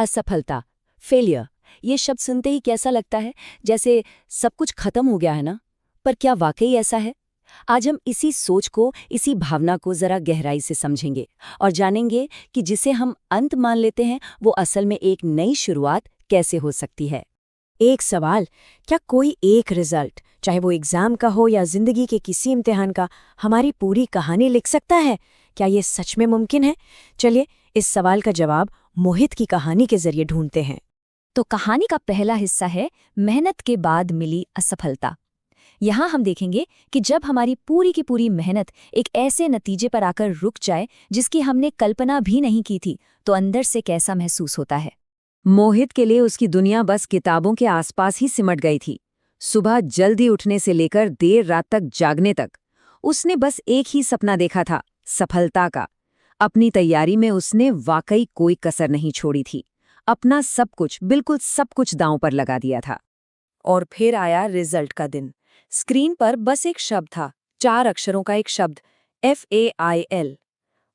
असफलता, फेलियर, ये शब्द सुनते ही कैसा लगता है? जैसे सब कुछ खत्म हो गया है ना? पर क्या वाकई ऐसा है? आज हम इसी सोच को, इसी भावना को जरा गहराई से समझेंगे और जानेंगे कि जिसे हम अंत मान लेते हैं वो असल में एक नई शुरुआत कैसे हो सकती है। एक सवाल, क्या कोई एक रिजल्ट, चाहे वो एग्जाम का हो या जिंदगी के किसी इम्तिहान का, हमारी पूरी कहानी लिख सकता है? क्या ये सच में मुमकिन है? चलिए इस सवाल का जवाब मोहित की कहानी के जरिए ढूंढते हैं। तो कहानी का पहला हिस्सा है मेहनत के बाद मिली असफलता। यहाँ हम देखेंगे कि जब हमारी पूरी की पूरी मेहनत एक ऐसे नतीजे पर आकर रुक जाए जिसकी हमने कल्पना भी नहीं की थी, तो अंदर से कैसा महसूस होता है। मोहित के लिए उसकी दुनिया बस किताबों के आसपास ही सिमट गई थी। सुबह जल्दी उठने से लेकर देर रात तक जागने तक उसने बस एक ही सपना देखा था, सफलता का। अपनी तैयारी में उसने वाकई कोई कसर नहीं छोड़ी थी। अपना सब कुछ, बिल्कुल सब कुछ दांव पर लगा दिया था। और फिर आया रिजल्ट का दिन। स्क्रीन पर बस एक शब्द था, 4 अक्षरों का एक शब्द, FAIL।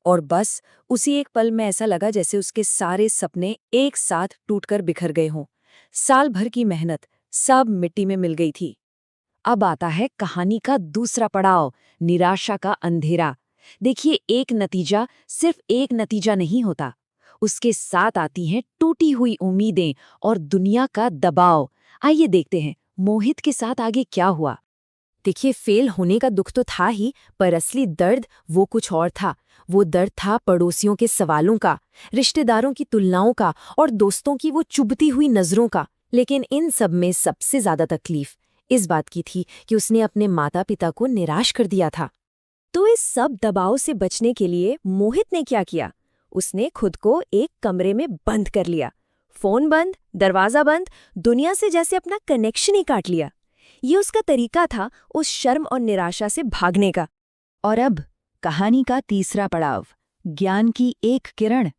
और बस उसी एक पल में ऐसा लगा जैसे उसके सारे सपने एक साथ टूटकर बिखर गए हों। साल भर की मेहनत सब मिट्टी में मिल गई थी। अब आता है कहानी का दूसरा पड़ाव, निराशा का अंधेरा। देखिए, एक नतीजा सिर्फ एक नतीजा नहीं होता, उसके साथ आती हैं टूटी हुई उम्मीदें और दुनिया का दबाव। आइए देखते हैं मोहित के साथ आगे क्या हुआ। देखिए, फेल होने का दुख तो था ही, पर असली दर्द वो कुछ और था। वो दर्द था पड़ोसियों के सवालों का, रिश्तेदारों की तुलनाओं का और दोस्तों की वो चुभती हुई नजरों का। लेकिन इन सब में सबसे ज्यादा तकलीफ इस बात की थी कि उसने अपने माता पिता को निराश कर दिया था। तो इस सब दबाव से बचने के लिए मोहित ने क्या किया? उसने खुद को एक कमरे में बंद कर लिया। फोन बंद, दरवाजा बंद, दुनिया से जैसे अपना कनेक्शन ही काट लिया। ये उसका तरीका था उस शर्म और निराशा से भागने का। और अब कहानी का तीसरा पड़ाव, ज्ञान की एक किरण।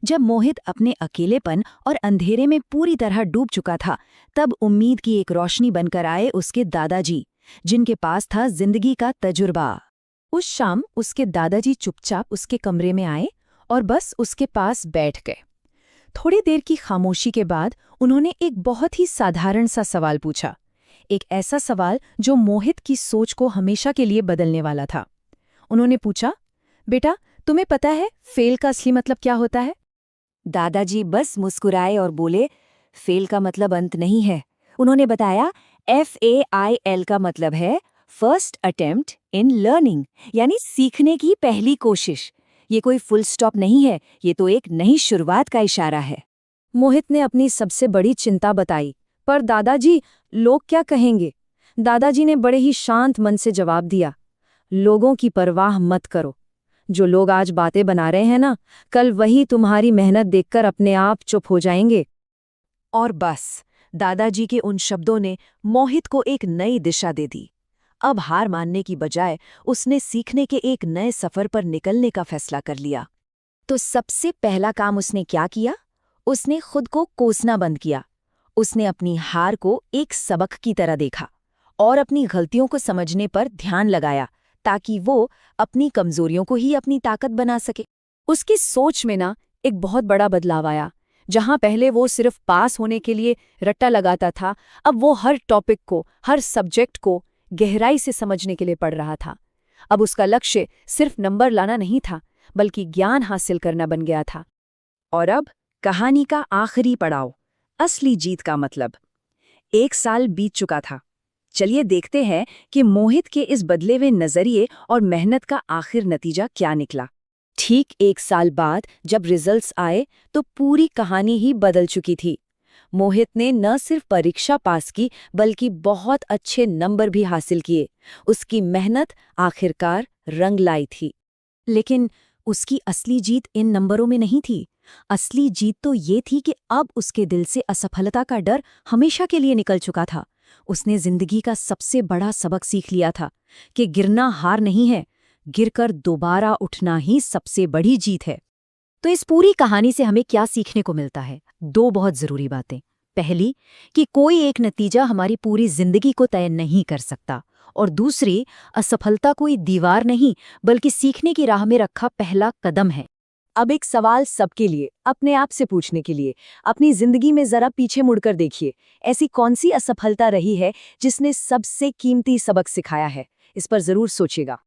जब मोहित अपने अकेलेपन और अंधेरे में पूरी तरह डूब चुका था, तब उम्मीद की एक रोशनी बनकर आए उसके दादाजी, जिनके पास था जिंदगी का तजुर्बा। उस शाम उसके दादाजी चुपचाप उसके कमरे में आए और बस उसके पास बैठ गए। थोड़ी देर की खामोशी के बाद उन्होंने एक बहुत ही साधारण सा सवाल पूछा, एक ऐसा सवाल जो मोहित की सोच को हमेशा के लिए बदलने वाला था। उन्होंने पूछा, बेटा, तुम्हें पता है फेल का असली मतलब क्या होता है? दादाजी बस मुस्कुराए और बोले, फेल का मतलब अंत नहीं है। उन्होंने बताया, FAIL का मतलब है फर्स्ट अटेम्प्ट इन लर्निंग, यानी सीखने की पहली कोशिश। ये कोई फुल स्टॉप नहीं है, ये तो एक नई शुरुआत का इशारा है। मोहित ने अपनी सबसे बड़ी चिंता बताई, पर दादाजी, लोग क्या कहेंगे? दादाजी ने बड़े ही शांत मन से जवाब दिया, लोगों की परवाह मत करो। जो लोग आज बातें बना रहे हैं ना, कल वही तुम्हारी मेहनत देखकर अपने आप चुप हो जाएंगे। और बस दादाजी के उन शब्दों ने मोहित को एक नई दिशा दे दी। अब हार मानने की बजाय उसने सीखने के एक नए सफर पर निकलने का फैसला कर लिया। तो सबसे पहला काम उसने क्या किया? उसने खुद को कोसना बंद किया। उसने अपनी हार को एक सबक की तरह देखा और अपनी गलतियों को समझने पर ध्यान लगाया, ताकि वो अपनी कमजोरियों को ही अपनी ताकत बना सके। उसकी सोच में ना एक बहुत बड़ा बदलाव आया। जहां पहले वो सिर्फ पास होने के लिए रट्टा लगाता था, अब वो हर टॉपिक को, हर सब्जेक्ट को गहराई से समझने के लिए पढ़ रहा था। अब उसका लक्ष्य सिर्फ नंबर लाना नहीं था, बल्कि ज्ञान हासिल करना बन गया था। और अब कहानी का आखिरी पड़ाव, असली जीत का मतलब। 1 साल बीत चुका था। चलिए देखते हैं कि मोहित के इस बदले हुए नजरिए और मेहनत का आखिर नतीजा क्या निकला। ठीक 1 साल बाद जब रिजल्ट्स आए तो पूरी कहानी ही बदल चुकी थी। मोहित ने न सिर्फ परीक्षा पास की, बल्कि बहुत अच्छे नंबर भी हासिल किए। उसकी मेहनत आखिरकार रंग लाई थी। लेकिन उसकी असली जीत इन नंबरों में नहीं थी। असली जीत तो ये थी कि अब उसके दिल से असफलता का डर हमेशा के लिए निकल चुका था। उसने जिंदगी का सबसे बड़ा सबक सीख लिया था कि गिरना हार नहीं है, गिरकर दोबारा उठना ही सबसे बड़ी जीत है। तो इस पूरी कहानी से हमें क्या सीखने को मिलता है? 2 बहुत जरूरी बातें। पहली, कि कोई एक नतीजा हमारी पूरी जिंदगी को तय नहीं कर सकता, और दूसरी, असफलता कोई दीवार नहीं, बल्कि सीखने की राह में रखा पहला कदम है। अब एक सवाल सबके लिए, अपने आप से पूछने के लिए, अपनी जिंदगी में जरा पीछे मुड़कर देखिए, ऐसी कौन सी असफलता रही है जिसने सबसे कीमती सबक सिखाया है? इस पर जरूर सोचिएगा।